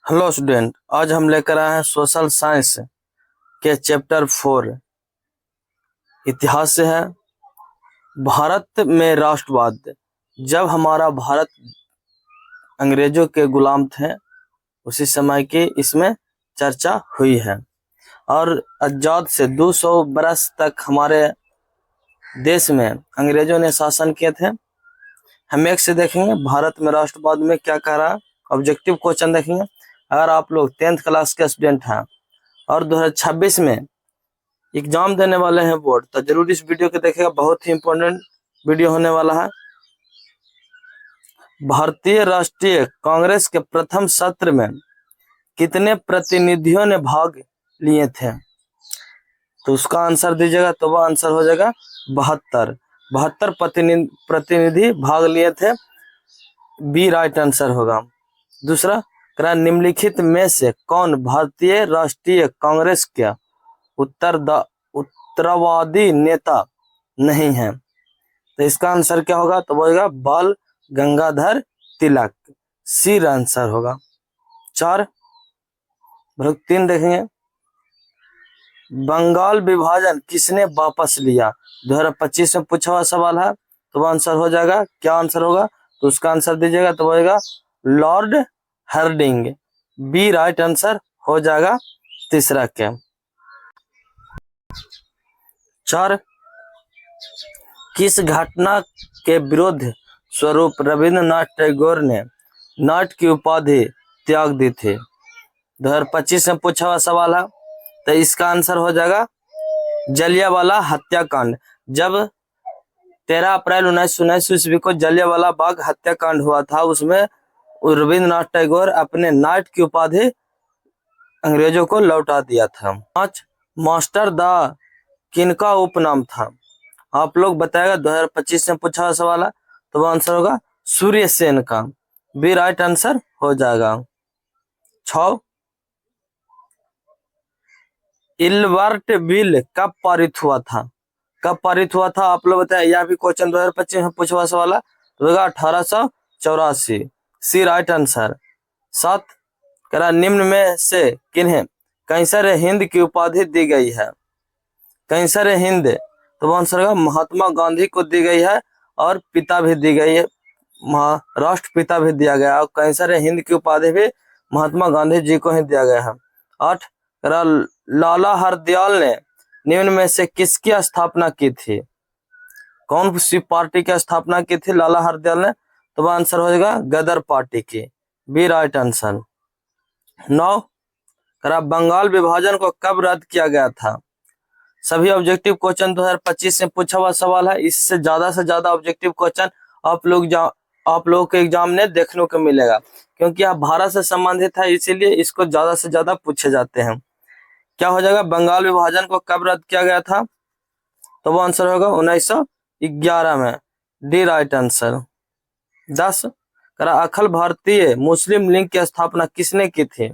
Hello student, आज हम लेकर आए हैं सोशल साइंस के चैप्टर 4 इतिहास से है। भारत में राष्ट्रवाद। जब हमारा भारत अंग्रेजों के गुलाम थे उसी समय की इसमें चर्चा हुई है और आजाद से 200 बरस तक हमारे देश में अंग्रेजों ने शासन किए थे। हम एक से देखेंगे भारत में राष्ट्रवाद में क्या कह रहा है। ऑब्जेक्टिव क्वेश्चन देखेंगे। अगर आप लोग 10th क्लास के स्टूडेंट हैं और 2026 में एग्जाम देने वाले हैं बोर्ड, तो जरूर इस वीडियो को देखिएगा। बहुत ही इंपॉर्टेंट वीडियो होने वाला है। भारतीय राष्ट्रीय कांग्रेस के प्रथम सत्र में कितने प्रतिनिधियों ने भाग लिए थे? तो उसका आंसर दीजिएगा तो वह आंसर हो जाएगा 72। 72 प्रतिनिधि भाग लिए थे। बी राइट आंसर होगा। दूसरा, निम्नलिखित में से कौन भारतीय राष्ट्रीय कांग्रेस के उत्तरवादी नेता नहीं है? तो इसका आंसर क्या होगा? तो बोलेगा बाल गंगाधर तिलक। सी आंसर होगा। 4 3 देखेंगे। बंगाल विभाजन किसने वापस लिया? 2025 में पूछा हुआ सवाल है, तो वो आंसर हो जाएगा। क्या आंसर होगा? तो उसका आंसर दीजिएगा तो बोलेगा Lord Hardinge. B right answer हो जाएगा तीसरा के। 4 किस घटना के विरोध स्वरूप रविंद्रनाथ टैगोर ने नाट की उपाधि त्याग दी थी? 2025 में पूछा हुआ सवाल है, तो इसका आंसर हो जाएगा जलियांवाला हत्याकांड। जब 13 अप्रैल 1919 ईस्वी को जलियांवाला बाग हत्याकांड हुआ था, उसमें रविंद्रनाथ टैगोर अपने नाट की उपाधि अंग्रेजों को लौटा दिया था। 5 मास्टर दा किनका उपनाम था? आप लोग बताएगा। 2025 में पूछा हुआ सवाल है, तो वो आंसर होगा सूर्य सेन का। बी राइट आंसर हो जाएगा। 6 इल्बर्ट बिल कब पारित हुआ था? कब पारित हुआ था आप लोग बताए। यह भी क्वेश्चन 2025 में पूछा हुआ सवाल है, तो होगा 1884। सी राइट आंसर। 7 निम्न में से किन्हें कैंसर हिंद की उपाधि दी गई है? कैंसर हिंद, तो वो आंसर होगा महात्मा गांधी को दी गई है और पिता भी दी गई है, राष्ट्रपिता भी दिया गया और कैंसर हिंद की उपाधि भी महात्मा गांधी जी को ही दिया गया है। 8 लाला हरदयाल ने निम्न में से किसकी स्थापना की थी? कौन सी पार्टी की स्थापना की थी लाला हरदयाल ने? तो वह आंसर हो जाएगा गदर पार्टी की। B right answer. 9 बंगाल विभाजन को कब रद्द किया गया था? सभी ऑब्जेक्टिव क्वेश्चन 2025 में पूछा हुआ सवाल है। इससे ज्यादा ऑब्जेक्टिव क्वेश्चन आप लोग के एग्जाम में देखने को मिलेगा, क्योंकि यह भारत से संबंधित है, इसीलिए इसको ज्यादा से ज्यादा पूछे जाते हैं। क्या हो जाएगा? बंगाल विभाजन को कब रद्द किया गया था? तो वो आंसर होगा 1911 में। D right answer. 10 Akhil Bharatiya मुस्लिम लीग की स्थापना किसने की थी?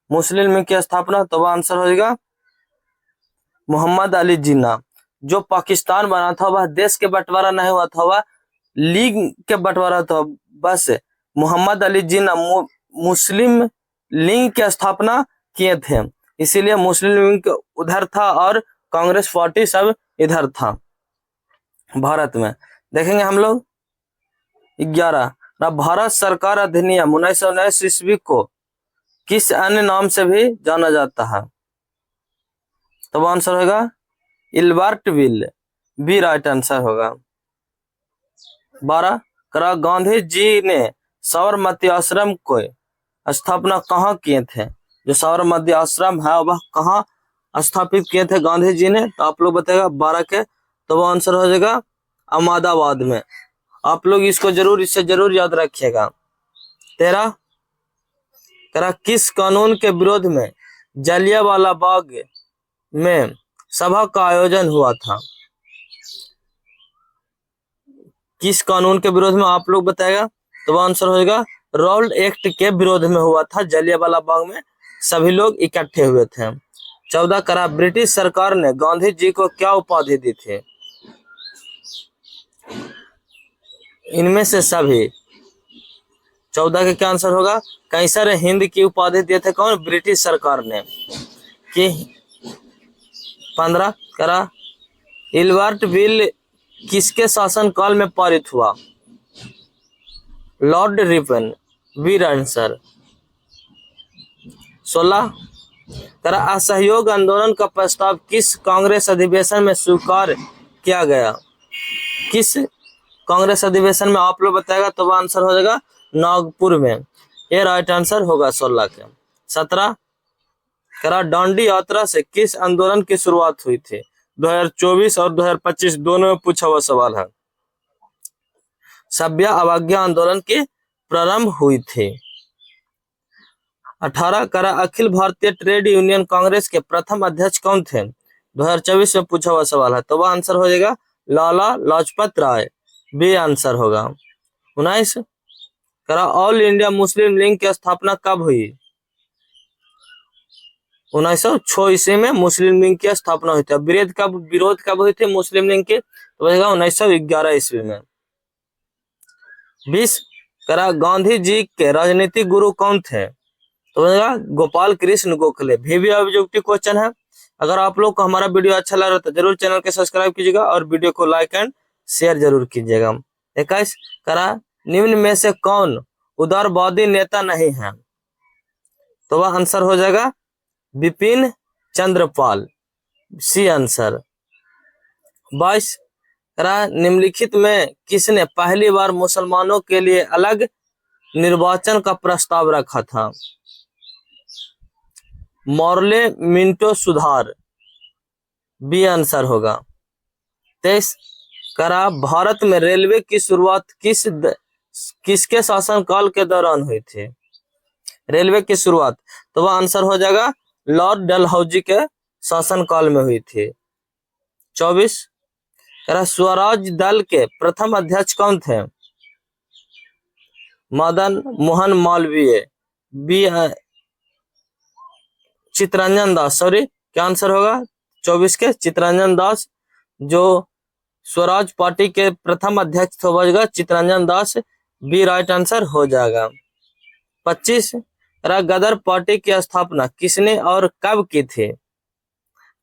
मुस्लिम लीग की स्थापना, तो वह आंसर हो जाएगा मोहम्मद अली जिन्ना। जो पाकिस्तान बना था वह देश के बंटवारा नहीं हुआ था, वह लीग के बंटवारा था। बस मोहम्मद अली जिन्ना मुस्लिम लीग की स्थापना किए थे, इसीलिए मुस्लिम लीग उधर था और कांग्रेस पार्टी सब इधर था भारत में। देखेंगे हम लोग 11 भारत सरकार अधिनियम 1919 ईस्वी को किस अन्य नाम से भी जाना जाता है? तो आंसर होगा Ilbert Bill. B right answer होगा। 12 गांधी जी ने साबरमती आश्रम को स्थापना कहाँ किए थे? जो साबरमती आश्रम है वह कहाँ स्थापित किए थे गांधी जी ने? तो आप लोग बताएगा 12 के, तो वो आंसर हो जाएगा अहमदाबाद में। आप लोग इसको इससे जरूर याद रखिएगा। 13 किस कानून के विरोध में जलियांवाला बाग में सभा का आयोजन हुआ था? किस कानून के विरोध में आप लोग बताएगा? तो वो आंसर हो जाएगा रॉल्ड एक्ट के विरोध में हुआ था। जलियांवाला बाग में सभी लोग इकट्ठे हुए थे। 14 ब्रिटिश सरकार ने गांधी जी को क्या उपाधि दी थी? इनमें से सभी 14 का क्या आंसर होगा? कैसर हिंद की उपाधि दिए थे कौन? ब्रिटिश सरकार ने। कि 15 करा इल्बर्ट बिल किसके शासन काल में पारित हुआ? लॉर्ड रिपन, वीर आंसर। 16 करा असहयोग आंदोलन का प्रस्ताव किस कांग्रेस अधिवेशन में स्वीकार किया गया? किस कांग्रेस अधिवेशन में? आप लोग बताएगा तो आंसर हो जाएगा नागपुर में। ये राइट आंसर होगा 16 के। 17 करा दांडी यात्रा से किस आंदोलन की शुरुआत हुई थी? 2024 और 2025 दोनों में पूछा हुआ सवाल है। सभ्य अवज्ञा आंदोलन की प्रारंभ हुई थी। 18 करा अखिल भारतीय ट्रेड यूनियन कांग्रेस के प्रथम अध्यक्ष कौन थे? 2024 में पूछा हुआ सवाल है, तो वह आंसर हो जाएगा लाला लाजपत राय, बी आंसर होगा। 19 करा ऑल इंडिया मुस्लिम लीग की स्थापना कब हुई? 1906 ईस्वी में मुस्लिम लीग की स्थापना हुई थी। विरोध कब हुई थी मुस्लिम लीग की? तो बनेगा 1911 ईस्वी में। 20 करा गांधी जी के राजनीतिक गुरु कौन थे? तो बनेगा गोपाल कृष्ण गोखले, भी ऑब्जेक्टिव क्वेश्चन है। अगर आप लोग को हमारा वीडियो अच्छा लग रहा है तो जरूर चैनल को सब्सक्राइब कीजिएगा और वीडियो को लाइक एंड शेयर जरूर कीजिएगा। 21 करा निम्न में से कौन उदारवादी नेता नहीं है? तो वह आंसर हो जाएगा बिपिन चंद्रपाल, सी आंसर। 22 करा निम्नलिखित में किसने पहली बार मुसलमानों के लिए अलग निर्वाचन का प्रस्ताव रखा था? मॉर्ले मिंटो सुधार, बी आंसर होगा। 23 करा भारत में रेलवे की शुरुआत किसके शासनकाल के दौरान हुई थी? रेलवे की शुरुआत, तो वह आंसर हो जाएगा लॉर्ड डलहौजी के शासनकाल में हुई थी। 24 करा स्वराज दल के प्रथम अध्यक्ष कौन थे? मदन मोहन मालवीय, बी चितरंजन दास, सॉरी क्या आंसर होगा 24 के? चितरंजन दास, जो स्वराज पार्टी के प्रथम अध्यक्ष थे वह चितरंजन दास, बी राइट आंसर हो जाएगा। 25 गदर पार्टी की स्थापना किसने और कब की थी?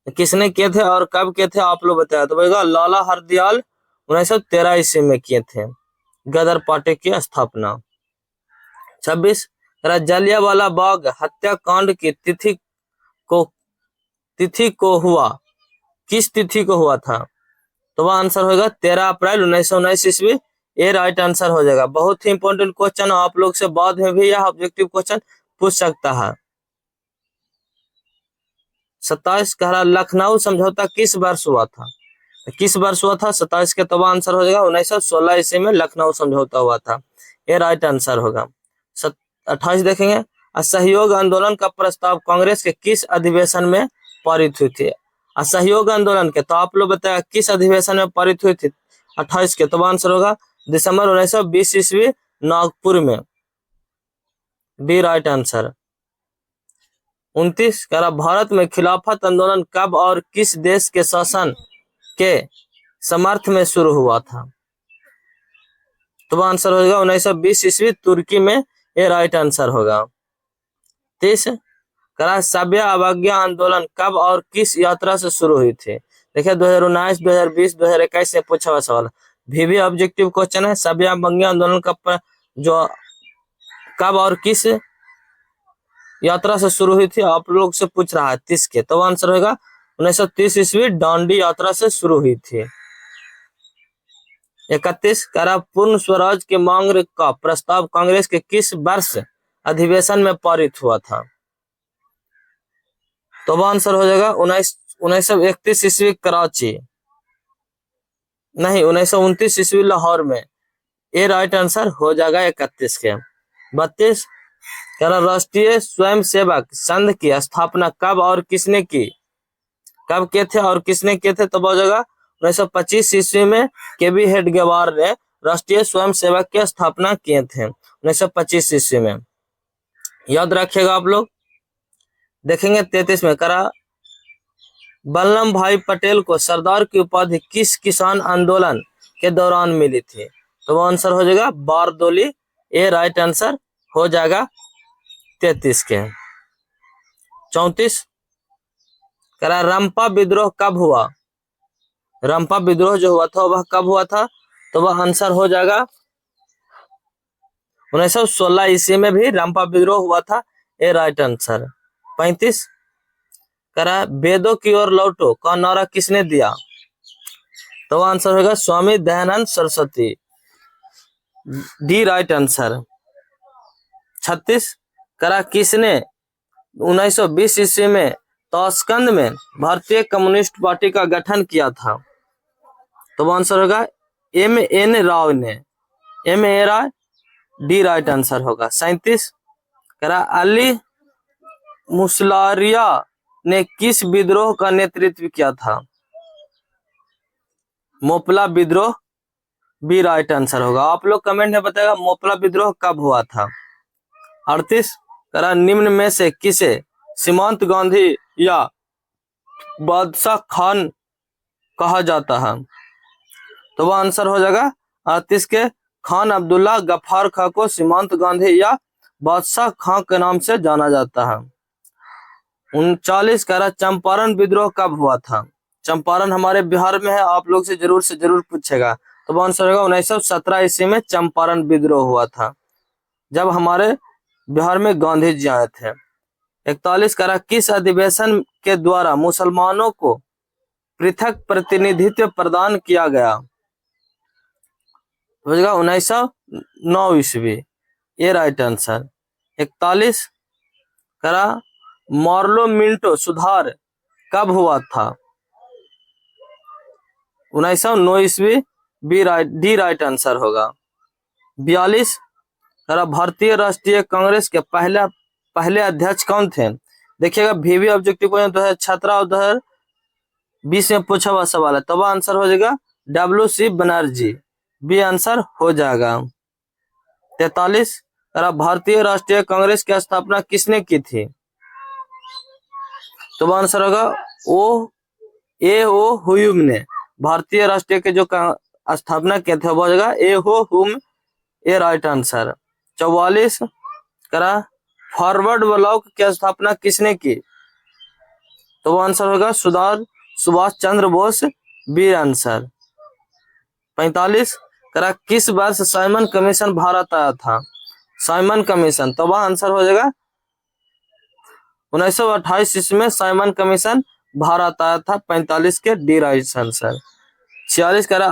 किसने किए थे और कब किए थे आप लोग बताया? तो बोलेगा लाला हरदयाल 1913 ईस्वी में किए थे गदर पार्टी की स्थापना। 26 जलियांवाला बाग हत्याकांड की तिथि को हुआ, किस तिथि को हुआ था? तो वह आंसर होगा 13 अप्रैल 1919 ईस्वी, ये राइट आंसर हो जाएगा। बहुत ही इंपॉर्टेंट क्वेश्चन, आप लोग से बाद में भी यह ऑब्जेक्टिव क्वेश्चन पूछ सकता है। 27 कह रहा लखनऊ समझौता किस वर्ष हुआ था? किस वर्ष हुआ था 27 के? तो आंसर हो जाएगा 1916 ईस्वी में लखनऊ समझौता हुआ था, ये राइट आंसर होगा। 28 देखेंगे असहयोग आंदोलन का प्रस्ताव कांग्रेस के किस अधिवेशन में पारित हुई थी? असहयोग आंदोलन के, तो आप लोग बताया किस अधिवेशन में पारित हुई थी 28 के? तो आंसर होगा दिसंबर 1920 ईस्वी नागपुर में, बी राइट आंसर। 29 कह रहा भारत में खिलाफत आंदोलन कब और किस देश के शासन के समर्थ में शुरू हुआ था? तो आंसर होगा 1920 ईस्वी तुर्की में, ये राइट आंसर होगा। 30 करा सभ्य अवज्ञा आंदोलन कब और किस यात्रा से शुरू हुई थी? देखिए 2019, 2020, 2021 से पूछा हुआ सवाल, भी ऑब्जेक्टिव क्वेश्चन है। सभ्य अवज्ञा आंदोलन का जो कब और किस यात्रा से शुरू हुई थी आप लोग से पूछ रहा है 30 के, तो आंसर होगा 1930 ईस्वी दांडी यात्रा से शुरू हुई थी। 31 करा पूर्ण स्वराज की मांग का प्रस्ताव कांग्रेस के किस वर्ष अधिवेशन में पारित हुआ था? तो आंसर हो जाएगा 1931 ईस्वी कराची, नहीं 1929 ईस्वी लाहौर में, ये राइट आंसर हो जाएगा 31 के। 32 राष्ट्रीय स्वयंसेवक संघ की स्थापना कब और किसने की? कब किए थे और किसने किए थे? तो हो जाएगा 1925 ईस्वी में केबी हेडगेवार ने राष्ट्रीय स्वयंसेवक की स्थापना किए थे 1925 ईस्वी में, याद रखिएगा आप लोग। देखेंगे 33 में करा वल्लभ भाई पटेल को सरदार की उपाधि किस किसान आंदोलन के दौरान मिली थी? तो वो आंसर हो जाएगा बारदोली ए राइट आंसर हो जाएगा 33 के। 34 करा रंपा विद्रोह कब हुआ? रंपा विद्रोह जो हुआ था वह कब हुआ था? तो वह आंसर हो जाएगा 1916 ईस्वी में भी रंपा विद्रोह हुआ था, ए राइट आंसर। 35 करा वेदों की ओर लौटो का नारा किसने दिया? तो आंसर होगा Swami Dayanand Saraswati, D right answer. 36 करा किसने 1920 ईस्वी में ताशकंद में भारतीय कम्युनिस्ट पार्टी का गठन किया था? तो आंसर होगा एम एन राव ने, M A Rao, D right answer होगा। 37 करा अली मुसलारिया ने किस विद्रोह का नेतृत्व किया था? मोपला विद्रोह, बी राइट आंसर होगा। आप लोग कमेंट में बताएगा मोपला विद्रोह कब हुआ था। 38 करा निम्न में से किसे सीमांत गांधी या बादशाह खान कहा जाता है? तो वह आंसर हो जाएगा 38 के खान अब्दुल्ला गफ्फार खां को सीमांत गांधी या बादशाह खां के नाम से जाना जाता है। 39 करा चंपारण विद्रोह कब हुआ था? चंपारण हमारे बिहार में है, आप लोग से जरूर पूछेगा। तो आंसर होगा 1917 ईस्वी में चंपारण विद्रोह हुआ था, जब हमारे बिहार में गांधी जी आए थे। 41 करा किस अधिवेशन के द्वारा मुसलमानों को पृथक प्रतिनिधित्व प्रदान किया गया? हो जाएगा 1909 ईस्वी, ये राइट आंसर। 41 करा मार्लो मिंटो सुधार कब हुआ था? 1909 ईस्वी, B right, D right answer होगा। 42 करा भारतीय राष्ट्रीय कांग्रेस के पहले अध्यक्ष कौन थे? देखिएगा वीवी ऑब्जेक्टिव क्वेश्चन 2017 और 2020 में पूछा हुआ सवाल है, तो आंसर हो जाएगा WC बनर्जी, बी आंसर हो जाएगा। 43 करा भारतीय राष्ट्रीय कांग्रेस की स्थापना किसने की थी? तो आंसर होगा ओ हुयूम ने भारतीय राष्ट्रीय के जो स्थापना किए थे वो हो जाएगा ए हो हुम, ए राइट आंसर। 44 करा फॉरवर्ड ब्लॉक की स्थापना किसने की? तो वो आंसर होगा सुभाष चंद्र बोस, बी आंसर। 45 करा किस वर्ष साइमन कमीशन भारत आया था? साइमन कमीशन, तो वह आंसर हो जाएगा 1928 ईस्वी में साइमन कमीशन भारत आया था, 45 के डी राइट आंसर। 46 करा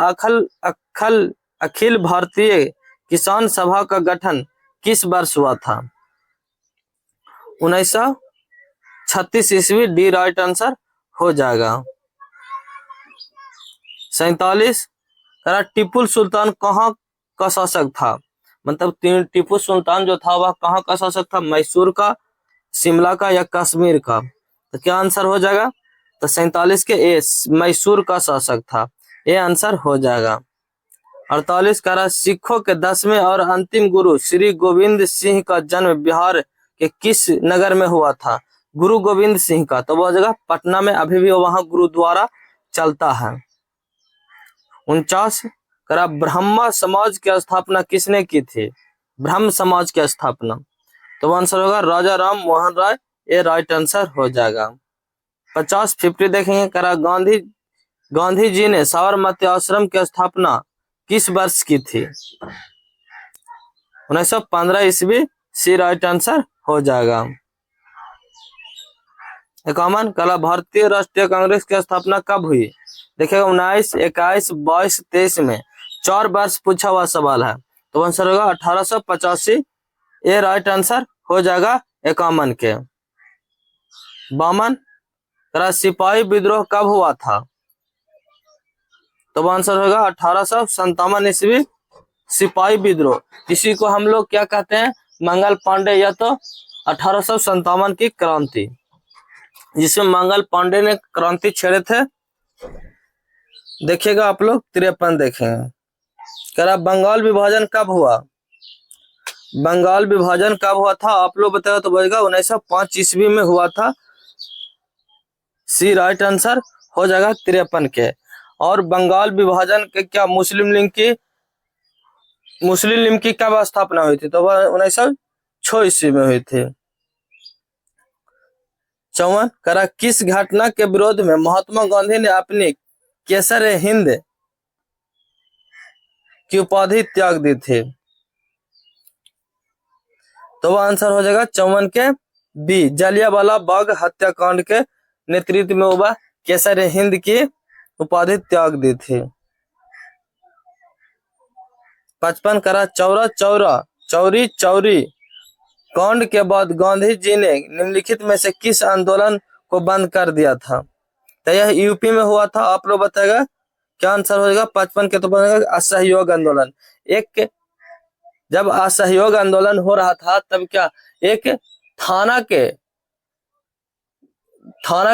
अखिल भारतीय किसान सभा का गठन किस वर्ष हुआ था? 1936 ईस्वी, डी राइट आंसर हो जाएगा। 47 करा टीपू सुल्तान कहाँ का शासक था? मतलब टीपू सुल्तान जो था वह कहाँ का शासक था? मैसूर का, शिमला का या कश्मीर का? तो क्या आंसर हो जाएगा? तो 47 के ए मैसूर का शासक था, ये आंसर हो जाएगा। 48 करा सिखों के 10वें और अंतिम गुरु श्री गोविंद सिंह का जन्म बिहार के किस नगर में हुआ था? गुरु गोविंद सिंह का, तो वह जगह पटना में अभी भी वहां गुरुद्वारा चलता है। 49 करा ब्रह्मा समाज की स्थापना किसने की थी? ब्रह्म समाज की स्थापना, तो आंसर होगा राजा राम मोहन राय, ये राइट आंसर हो जाएगा। 50 देखेंगे करा गांधी जी ने साबरमती आश्रम की स्थापना किस वर्ष की थी? 1915 ईस्वी, सी राइट आंसर हो जाएगा। 51 कला भारतीय राष्ट्रीय कांग्रेस की स्थापना कब हुई? देखिएगा 19, 21, 22, 23 में 4 वर्ष पूछा हुआ सवाल है, तो आंसर होगा 1885, ये राइट आंसर हो जाएगा 51 के। 52 करा सिपाही विद्रोह कब हुआ था? तो आंसर होगा 1857 ईस्वी, सिपाही विद्रोह। इसी को हम लोग क्या कहते हैं? मंगल पांडे या तो 1857 की क्रांति, जिसमें मंगल पांडे ने क्रांति छेड़े थे। देखिएगा आप लोग 53 देखेंगे करा बंगाल विभाजन कब हुआ? बंगाल विभाजन कब हुआ था आप लोग बताओ, तो बजेगा 1905 ईस्वी में हुआ था, सी राइट आंसर हो जाएगा 53 के। और बंगाल विभाजन के क्या मुस्लिम लीग की मुस्लिम लीग की कब स्थापना हुई थी? तो वह 1906 ईस्वी में हुई थी। 54 करा किस घटना के विरोध में महात्मा गांधी ने अपनी केसर हिंद की उपाधि त्याग दी थी? तो वह आंसर हो जाएगा 54 के बी, जलियांवाला बाग हत्याकांड के नेतृत्व में वह केसर हिंद की उपाधि त्याग दी थी। 55 करा चौरा चौरा चौरी चौरी कांड के बाद गांधी जी ने निम्नलिखित में से किस आंदोलन को बंद कर दिया था? तो यह यूपी में हुआ था। आप लोग बताएगा क्या आंसर हो जाएगा? 55 के तो बनेगा असहयोग आंदोलन। एक जब असहयोग आंदोलन हो रहा था तब क्या एक थाना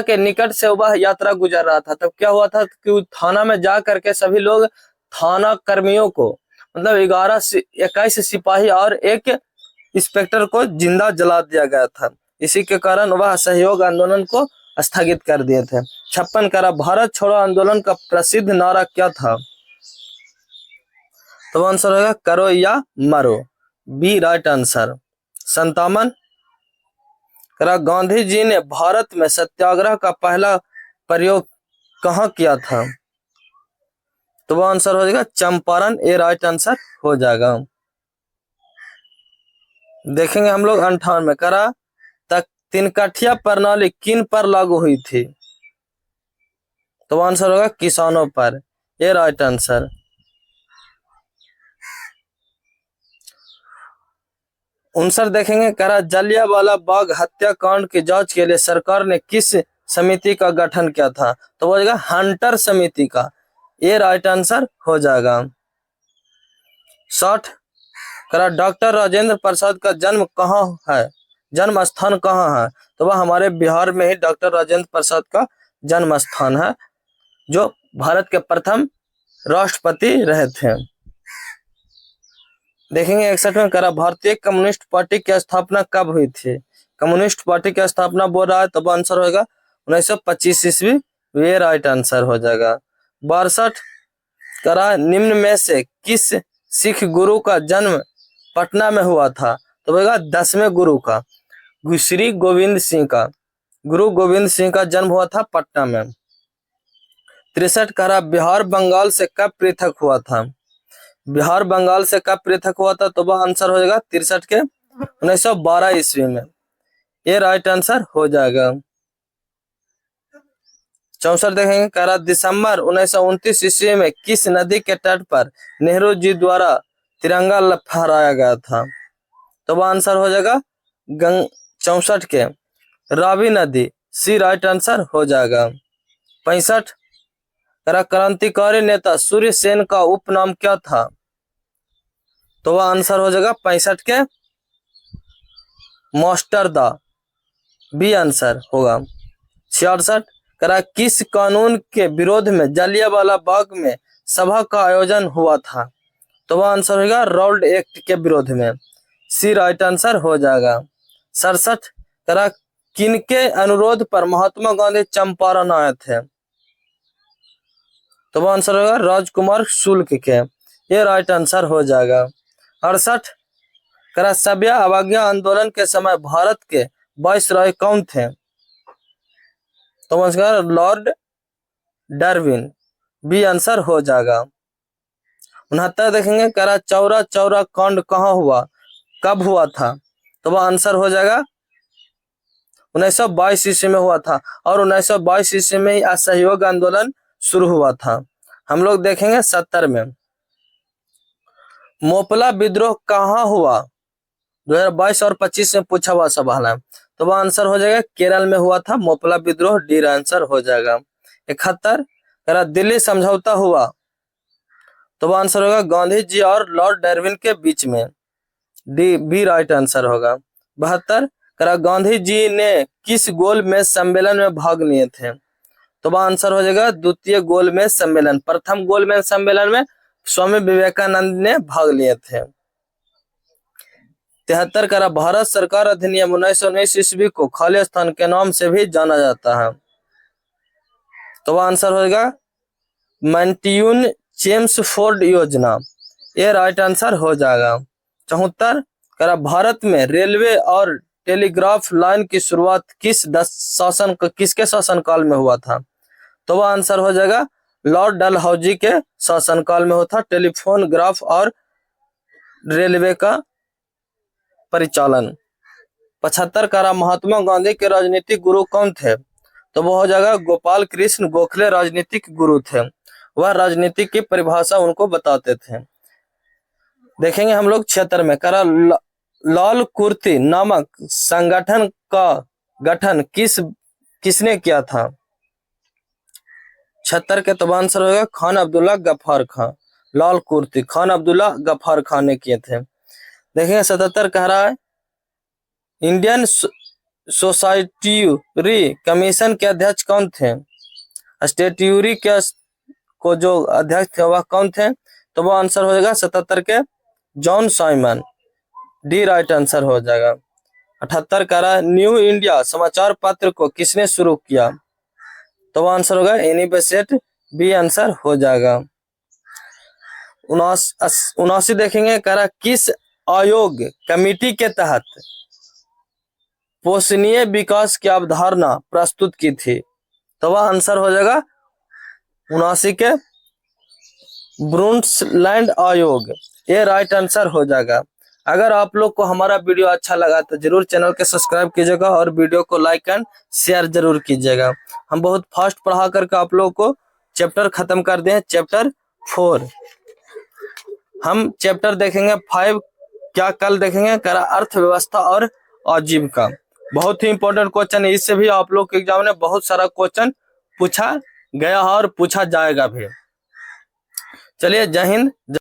के निकट से वह यात्रा गुजर रहा था। तब क्या हुआ था कि थाना में जा करके सभी लोग थाना कर्मियों को मतलब 21 सिपाही और एक इंस्पेक्टर को जिंदा जला दिया गया था। इसी के कारण वह असहयोग आंदोलन को स्थगित कर दिए थे। 56 करा भारत छोड़ो आंदोलन का प्रसिद्ध नारा क्या था? तो आंसर होगा करो या मरो, बी राइट आंसर। 57 करा गांधी जी ने भारत में सत्याग्रह का पहला प्रयोग कहाँ किया था? तो वो आंसर हो जाएगा चंपारण, ए राइट आंसर हो जाएगा। देखेंगे हम लोग 58 में करा तक तिनकठिया प्रणाली किन पर लागू हुई थी? तो आंसर होगा किसानों पर, ये राइट आंसर। 59 देखेंगे करा जलियांवाला बाग हत्याकांड की जांच के लिए सरकार ने किस समिति का गठन किया था? तो वो जाएगा हंटर समिति का, ये राइट आंसर हो जाएगा। 60 करा डॉक्टर राजेंद्र प्रसाद का जन्म कहाँ है, जन्म स्थान कहाँ है? तो वह हमारे बिहार में ही डॉक्टर राजेंद्र प्रसाद का जन्म स्थान है, जो भारत के प्रथम राष्ट्रपति रहे थे। देखेंगे 61 में करा भारतीय कम्युनिस्ट पार्टी की स्थापना कब हुई थी? कम्युनिस्ट पार्टी की स्थापना बोल रहा है, तब आंसर होगा 1925 ईस्वी, ये राइट आंसर हो जाएगा। 62 करा निम्न में से किस सिख गुरु का जन्म पटना में हुआ था? तो होगा 10वें गुरु का, श्री गोविंद सिंह का, गुरु गोविंद सिंह का जन्म हुआ था पटना में। 63 करा बिहार बंगाल से कब पृथक हुआ था? बिहार बंगाल से कब पृथक हुआ था? तो वह आंसर हो जाएगा 63 के 1912 ईस्वी में, ये राइट आंसर हो जाएगा। 64 देखेंगे करा दिसंबर 1929 ईस्वी में किस नदी के तट पर नेहरू जी द्वारा तिरंगा फहराया गया था? तो वह आंसर हो जाएगा 64 के रावी नदी, सी राइट आंसर हो जाएगा। 65 करा क्रांतिकारी नेता सूर्य सेन का उपनाम क्या था? तो वह आंसर हो जाएगा 65 के मास्टर दा, बी आंसर होगा। 66 करा किस कानून के विरोध में जलियांवाला बाग में सभा का आयोजन हुआ था? तो वह आंसर होगा रॉल्ड एक्ट के विरोध में, सी राइट आंसर हो जाएगा। 67 करा किनके अनुरोध पर महात्मा गांधी चंपारण आए थे? तो वह आंसर होगा राजकुमार शुक्ल के, ये राइट आंसर हो जाएगा। 68 करा सभ्य अवज्ञा आंदोलन के समय भारत के वाइसरॉय कौन थे? तो लॉर्ड डार्विन, बी आंसर हो जाएगा। 69 देखेंगे करा चौरा चौरा कांड कहाँ हुआ, कब हुआ था? तो वह आंसर हो जाएगा 1922 ईस्वी में हुआ था, और 1922 ईस्वी में ही असहयोग आंदोलन शुरू हुआ था। हम लोग देखेंगे 70 में मोपला विद्रोह कहाँ हुआ? 2022 और 25 में पूछा हुआ सवाल है, तो वह आंसर हो जाएगा केरल में हुआ था मोपला विद्रोह, डी आंसर हो जाएगा। 71 करा दिल्ली समझौता हुआ, तो वह आंसर होगा गांधी जी और लॉर्ड डार्विन के बीच में, डी बी राइट आंसर होगा। 72 करा गांधी जी ने किस गोलमेज सम्मेलन में भाग लिए थे? तो वह आंसर हो जाएगा द्वितीय गोलमेज सम्मेलन। प्रथम गोलमेज सम्मेलन में स्वामी विवेकानंद ने भाग लिए थे। 73 करा भारत सरकार अधिनियम 1919 ईस्वी को खाली स्थान के नाम से भी जाना जाता है, तो वह आंसर हो जाएगा मैंट्यून चेम्सफोर्ड योजना, ये राइट आंसर हो जाएगा। 74 करा भारत में रेलवे और टेलीग्राफ लाइन की शुरुआत किसके शासनकाल में हुआ था? तो वह आंसर हो जाएगा लॉर्ड डलहौजी के शासनकाल में होता टेलीफोन ग्राफ और रेलवे का परिचालन। 75 करा महात्मा गांधी के राजनीतिक गुरु कौन थे? तो वो हो जाएगा गोपाल कृष्ण गोखले राजनीतिक गुरु थे। वह राजनीति की परिभाषा उनको बताते थे। देखेंगे हम लोग 76 में करा लाल कुर्ती नामक संगठन का गठन किसने किया था? 76 के तो आंसर होगा खान अब्दुल्ला गफ्फार खान। लाल कुर्ती खान अब्दुल्ला गफ्फार खान ने किए थे। देखेंगे 77 कह रहा है इंडियन सोसाइट्यूरी कमीशन के अध्यक्ष कौन थे? स्टेट्यूरी के को जो अध्यक्ष थे वह कौन थे? तो वो आंसर हो जाएगा 77 के John Simon. D right answer हो जाएगा। 78 कह रहा है न्यू इंडिया समाचार पत्र को किसने शुरू किया? तो वो आंसर होगा एनी बेसेंट। बी आंसर हो जाएगा। 79 देखेंगे कह रहा किस आयोग कमेटी के तहत पोषणीय विकास की अवधारणा प्रस्तुत की थी? तो वह आंसर हो जाएगा 79 के ब्रुंडसलैंड आयोग। ये राइट आंसर हो जाएगा। अगर आप लोग को हमारा वीडियो अच्छा लगा तो जरूर चैनल के सब्सक्राइब कीजिएगा और वीडियो को लाइक एंड शेयर जरूर कीजिएगा। हम बहुत फास्ट पढ़ा करके आप लोगों को चैप्टर खत्म कर दिए हैं। चैप्टर 4 हम चैप्टर देखेंगे 5 क्या कल देखेंगे करा अर्थव्यवस्था और आजीविका। बहुत ही इंपॉर्टेंट क्वेश्चन है। इससे भी आप लोग के एग्जाम में बहुत सारा क्वेश्चन पूछा गया है और पूछा जाएगा भी। चलिए जय हिंद।